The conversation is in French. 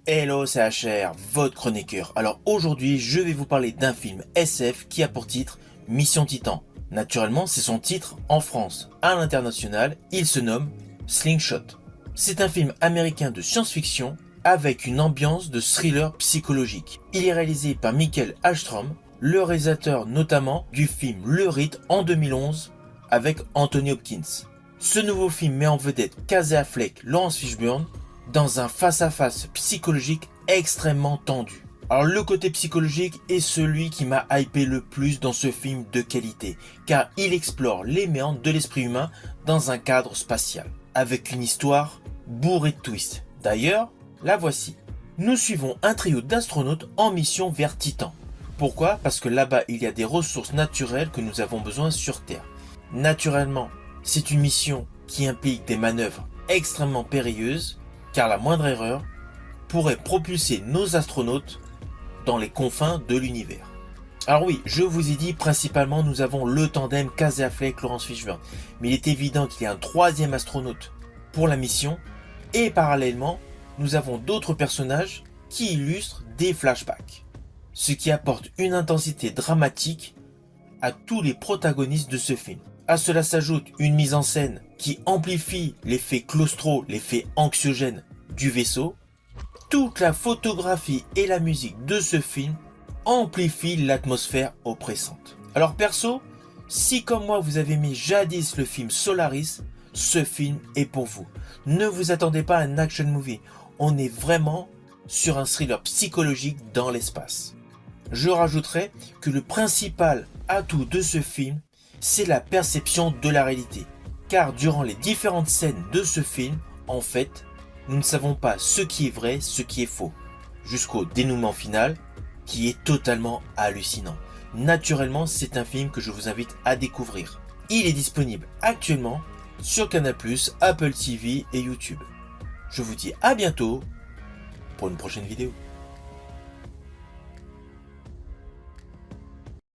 Hello, c'est HR, votre chroniqueur. Alors aujourd'hui, je vais vous parler d'un film SF qui a pour titre Mission Titan. Naturellement, c'est son titre en France. À l'international, il se nomme Slingshot. C'est un film américain de science-fiction avec une ambiance de thriller psychologique. Il est réalisé par Michael Hallstrom, le réalisateur notamment du film Le Rite en 2011 avec Anthony Hopkins. Ce nouveau film met en vedette Casey Affleck, Laurence Fishburne dans un face-à-face psychologique extrêmement tendu. Alors le côté psychologique est celui qui m'a hypé le plus dans ce film de qualité, car il explore les méandres de l'esprit humain dans un cadre spatial, avec une histoire bourrée de twists. D'ailleurs, la voici. Nous suivons un trio d'astronautes en mission vers Titan. Pourquoi? Parce que là-bas il y a des ressources naturelles que nous avons besoin sur Terre. Naturellement, c'est une mission qui implique des manœuvres extrêmement périlleuses, car la moindre erreur pourrait propulser nos astronautes dans les confins de l'univers. Alors oui, je vous ai dit, principalement nous avons le tandem Casey Affleck, Laurence Fishburne, mais il est évident qu'il y a un troisième astronaute pour la mission, et parallèlement, nous avons d'autres personnages qui illustrent des flashbacks, ce qui apporte une intensité dramatique à tous les protagonistes de ce film. À cela s'ajoute une mise en scène qui amplifie l'effet claustro, l'effet anxiogène du vaisseau. Toute la photographie et la musique de ce film amplifient l'atmosphère oppressante. Alors perso, si comme moi vous avez aimé jadis le film Solaris, ce film est pour vous. Ne vous attendez pas à un action movie, on est vraiment sur un thriller psychologique dans l'espace. Je rajouterai que le principal atout de ce film, c'est la perception de la réalité. Car durant les différentes scènes de ce film, en fait, nous ne savons pas ce qui est vrai, ce qui est faux. Jusqu'au dénouement final, qui est totalement hallucinant. Naturellement, c'est un film que je vous invite à découvrir. Il est disponible actuellement sur Canal+, Apple TV et YouTube. Je vous dis à bientôt pour une prochaine vidéo.